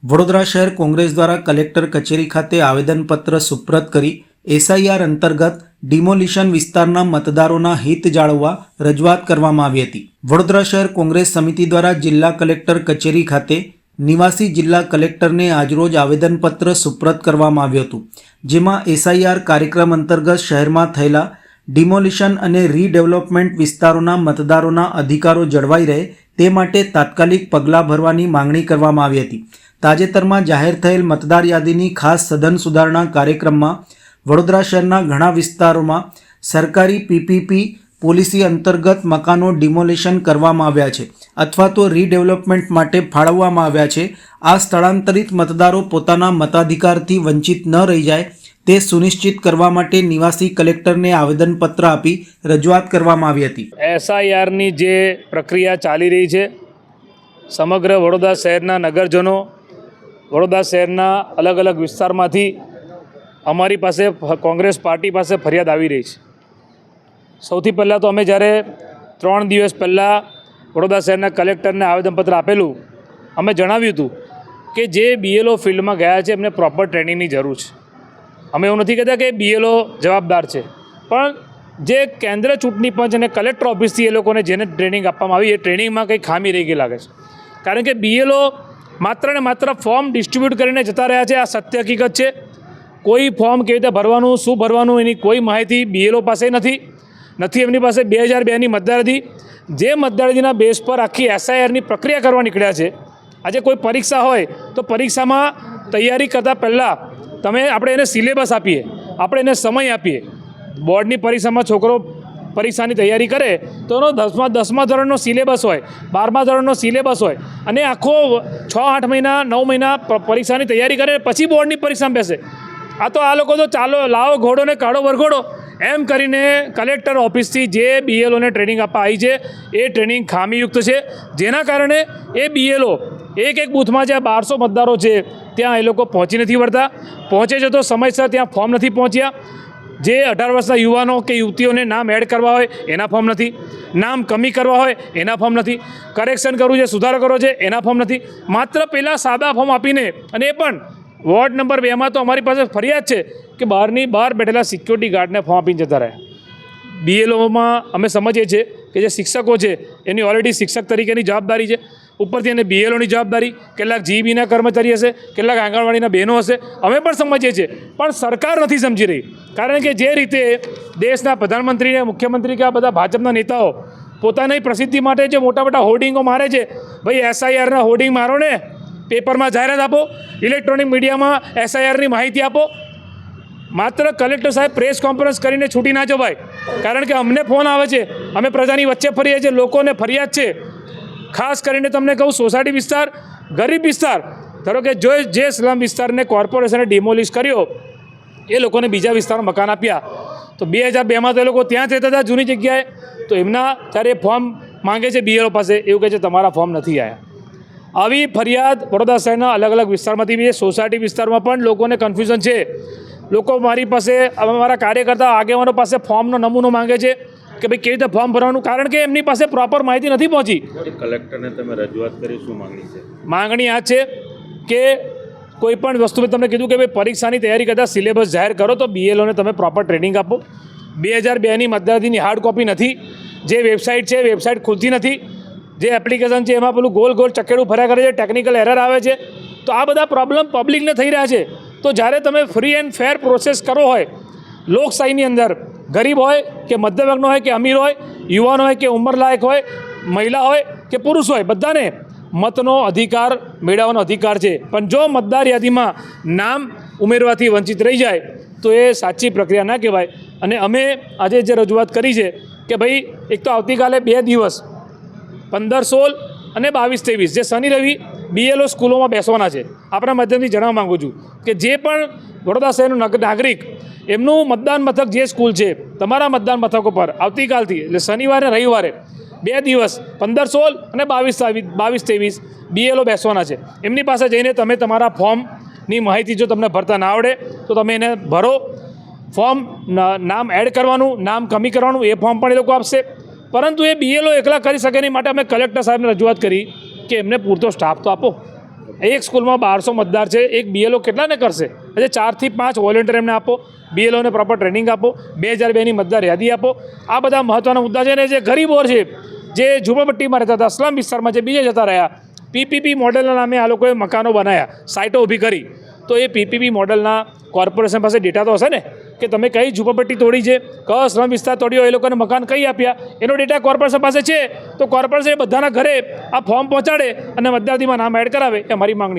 વડોદરા શહેર કોંગ્રેસ દ્વારા કલેક્ટર કચેરી ખાતે આવેદનપત્ર સુપ્રત કરી એસઆઈઆર અંતર્ગત ડિમોલિશન વિસ્તારના મતદારોના હિત જાળવવા રજૂઆત કરવામાં આવી હતી। વડોદરા શહેર કોંગ્રેસ સમિતિ દ્વારા જિલ્લા કલેક્ટર કચેરી ખાતે નિવાસી જિલ્લા કલેક્ટરને આજરોજ આવેદનપત્ર સુપ્રત કરવામાં આવ્યું હતું, જેમાં એસઆઈઆર કાર્યક્રમ અંતર્ગત શહેરમાં થયેલા ડિમોલિશન અને રીડેવલપમેન્ટ વિસ્તારોના મતદારોના અધિકારો જળવાઈ રહે તે માટે તાત્કાલિક પગલાં ભરવાની માંગણી કરવામાં આવી હતી। તાજેતરમાં જાહેર થયેલ મતદાર યાદીની ખાસ સઘન સુધારણા કાર્યક્રમમાં વડોદરા શહેરના ઘણા વિસ્તારોમાં સરકારી પીપીપી પોલિસી અંતર્ગત મકાનો ડિમોલિશન કરવામાં આવ્યા છે અથવા તો રીડેવલપમેન્ટ માટે ફાળવવામાં આવ્યા છે। આ સ્થળાંતરિત મતદારો પોતાના મતાધિકારથી વંચિત ન રહી જાય તે સુનિશ્ચિત કરવા માટે નિવાસી કલેક્ટરને આવેદનપત્ર આપી રજૂઆત કરવામાં આવી હતી। એસઆઈઆરની જે પ્રક્રિયા ચાલી રહી છે, સમગ્ર વડોદરા શહેરના નગરજનો વડોદરા શહેરના અલગ અલગ વિસ્તારમાંથી અમારી પાસે કોંગ્રેસ પાર્ટી પાસે ફરિયાદ આવી રહી છે। સૌથી પહેલાં તો અમે જ્યારે 3 દિવસ પહેલાં વડોદરા શહેરના કલેક્ટરને આવેદનપત્ર આપેલું, અમે જણાવ્યું હતું કે જે બીએલઓ ફિલ્ડમાં ગયા છે એમને પ્રોપર ટ્રેનિંગની જરૂર છે। અમે એવું નથી કહેતા કે બીએલઓ જવાબદાર છે, પણ જે કેન્દ્ર ચૂંટણી પંચ અને કલેક્ટર ઓફિસથી એ લોકોને જેને ટ્રેનિંગ આપવામાં આવી એ ટ્રેનિંગમાં કંઈ ખામી રહી ગઈ લાગે છે। કારણ કે બીએલઓ માત્ર ને માત્ર ફોર્મ ડિસ્ટ્રીબ્યુટ કરીને જતા રહ્યા છે, આ સત્ય હકીકત છે। કોઈ ફોર્મ કેવી રીતે ભરવાનું, શું ભરવાનું એની કોઈ માહિતી બીએલઓ પાસે નથી। એમની પાસે 2002ની મતદારયાદી, જે મતદારયાદીના બેઝ પર આખી એસઆઈઆરની પ્રક્રિયા કરવા નીકળ્યા છે। આજે કોઈ પરીક્ષા હોય તો પરીક્ષામાં તૈયારી કરતાં પહેલાં આપણે એને સિલેબસ આપીએ, આપણે એને સમય આપીએ। બોર્ડની પરીક્ષામાં છોકરો પરીક્ષાની તૈયારી કરે તો એનો 10મા ધોરણનો સિલેબસ હોય, 12મા ધોરણનો સિલેબસ હોય, અને આખો 6-8 મહિના 9 મહિના પરીક્ષાની તૈયારી કરે પછી બોર્ડની પરીક્ષામાં બેસે। આ તો આ લોકો તો ચાલો લાવો ઘોડો ને કાઢો વરઘોડો એમ કરીને કલેક્ટર ઓફિસથી જે બીએલઓને ટ્રેનિંગ આપવા આવી છે એ ટ્રેનિંગ ખામીયુક્ત છે, જેના કારણે એ બીએલઓ એક બૂથમાં જ્યાં 1200 મતદારો છે ત્યાં એ લોકો પહોંચી નથી વળતા। પહોંચે છે તો સમયસર ત્યાં ફોર્મ નથી પહોંચ્યા। જે 18 વર્ષના યુવાનો કે યુવતીઓને નામ એડ કરવા હોય એના ફોર્મ નથી, નામ કમી કરવા હોય એના ફોર્મ નથી, કરેક્શન કરવું છે, સુધારો કરવો છે એના ફોર્મ નથી। માત્ર પહેલાં સાદા ફોર્મ આપીને, અને એ પણ વોર્ડ નંબર 2માં તો અમારી પાસે ફરિયાદ છે કે બહાર બેઠેલા સિક્યોરિટી ગાર્ડને ફોર્મ આપીને જતા રહ્યા। બીએલઓમાં અમે સમજીએ છીએ કે જે શિક્ષકો છે એની ઓલરેડી શિક્ષક તરીકેની જવાબદારી છે, ઉપરથી એને બીએલઓની જવાબદારી, કેટલાક જીબીના કર્મચારી હશે, કેટલાક આંગણવાડીના બહેનો હશે, અમે પણ સમજીએ છીએ, પણ સરકાર નથી સમજી રહી। કારણ કે જે રીતે દેશના પ્રધાનમંત્રી અને મુખ્યમંત્રી કે આ બધા ભાજપના નેતાઓ પોતાની પ્રસિદ્ધિ માટે જે મોટા મોટા હોર્ડિંગો મારે છે, ભાઈ એસઆઈઆરના હોર્ડિંગ મારો ને, પેપરમાં જાહેરાત આપો, ઇલેક્ટ્રોનિક મીડિયામાં એસઆઈઆરની માહિતી આપો। માત્ર કલેક્ટર સાહેબ પ્રેસ કોન્ફરન્સ કરીને છૂટી ના જવાય, કારણ કે અમને ફોન આવે છે, અમે પ્રજાની વચ્ચે ફરીએ છીએ, લોકોને ફરિયાદ છે। ખાસ કરીને તમને કહું, સોસાયટી વિસ્તાર, ગરીબ વિસ્તાર, ધારો કે જે સ્લમ વિસ્તારને કોર્પોરેશને ડિમોલિશ કર્યો એ લોકોને બીજા વિસ્તારમાં મકાન આપ્યા, તો 2002માં તો એ લોકો ત્યાં જ રહેતા હતા જૂની જગ્યાએ, તો એમના જ્યારે ફોર્મ માંગે છે બીએલઓ પાસે, એવું કહે છે તમારા ફોર્મ નથી આવ્યા। આવી ફરિયાદ વડોદરા શહેરના અલગ અલગ વિસ્તારમાંથી બી, સોસાયટી વિસ્તારમાં પણ લોકોને કન્ફ્યુઝન છે। લોકો મારી પાસે, અમારા કાર્યકર્તા આગેવાનો પાસે ફોર્મનો નમૂનો માંગે છે કે ભાઈ કેવી રીતે ફોર્મ ભરવાનું, કારણ કે એમની પાસે પ્રોપર માહિતી નથી પહોંચી। કલેક્ટરને તમે રજૂઆત કરી, શું માંગણી છે? માંગણી આ છે કે કોઈ પણ વસ્તુ મેં તમને કીધું કે ભાઈ પરીક્ષાની તૈયારી કરતાં સિલેબસ જાહેર કરો, તો બીએલઓને તમે પ્રોપર ટ્રેનિંગ આપો। 2002ની મતદારયાદીની હાર્ડ કોપી નથી, જે વેબસાઇટ છે વેબસાઇટ ખુલતી નથી, જે એપ્લિકેશન છે એમાં પેલું ગોલ ચકેડું ફર્યા કરે છે, ટેકનિકલ એરર આવે છે, તો આ બધા પ્રોબ્લેમ પબ્લિકને થઈ રહ્યા છે। તો જ્યારે તમે ફ્રી એન્ડ ફેર પ્રોસેસ કરો હોય લોકશાહીની અંદર, ગરીબ હોય કે મધ્યમ વર્ગનો હોય કે અમીર હોય, યુવાન હોય કે ઉંમરલાયક હોય, મહિલા હોય કે પુરુષ હોય, બધાને મતનો અધિકાર મેળવવાનો અધિકાર છે। પણ જો મતદાર યાદીમાં નામ ઉમેરવાથી વંચિત રહી જાય તો એ સાચી પ્રક્રિયા ના કહેવાય। અને અમે આજે જે રજૂઆત કરી છે કે ભાઈ એક તો આવતીકાલે 2 દિવસ 15, 16 અને 22, 23 જે શનિ રવિ બીએલઓ સ્કૂલોમાં બેસવાના છે। આપણા માધ્યમથી જણાવવા માગું છું કે જે પણ વડોદરા શહેરનું નાગરિક, એમનું મતદાન મથક જે સ્કૂલ છે, તમારા મતદાન મથકો પર આવતીકાલથી એટલે શનિવારે રવિવારે 2 દિવસ 15, 16 અને 22, 23 બીએલઓ બેસવાના છે। એમની પાસે જઈને તમે તમારા ફોર્મની માહિતી જો તમને ભરતા ના આવડે તો તમે એને ભરો। ફોર્મ નામ એડ કરવાનું, નામ કમી કરવાનું એ ફોર્મ પણ એ લોકો આપશે, પરંતુ એ બીએલઓ એકલા કરી શકે નહીં, માટે અમે કલેક્ટર સાહેબને રજૂઆત કરી કે એમને પૂરતો સ્ટાફ તો આપો। એક સ્કૂલમાં 1200 મતદાર છે, એક BLO કેટલાને કરશે? એટલે 4 થી 5 વોલેન્ટિયર એમને આપો, BLOને પ્રોપર ટ્રેનિંગ આપો, 2002ની મતદાર યાદી આપો. આ બધા મહત્ત્વના મુદ્દા છે. ને જે ગરીબો છે, જે ઝૂંપડપટ્ટીમાં રહેતા હતા, સ્લમ વિસ્તારમાં જે બીજે જતા રહ્યા, PPP મોડેલના નામે આ લોકોએ મકાનો બનાવ્યા, સાઇટો ઊભી કરી. તો એ PPP મોડેલના કોર્પોરેશન પાસે ડેટા તો હશે ને, કે તમે કઈ ઝૂંપડપટ્ટી તોડી છે, કયો સ્લમ વિસ્તાર તોડ્યો, એ લોકોને મકાન કઈ આપ્યા, એનો ડેટા કોર્પોરેશન પાસે છે. તો કોર્પોરેશન બધાના ઘરે આ ફોર્મ પહોંચાડે અને મતદાર યાદીમાં નામ એડ કરાવે, એ અમારી માંગણી.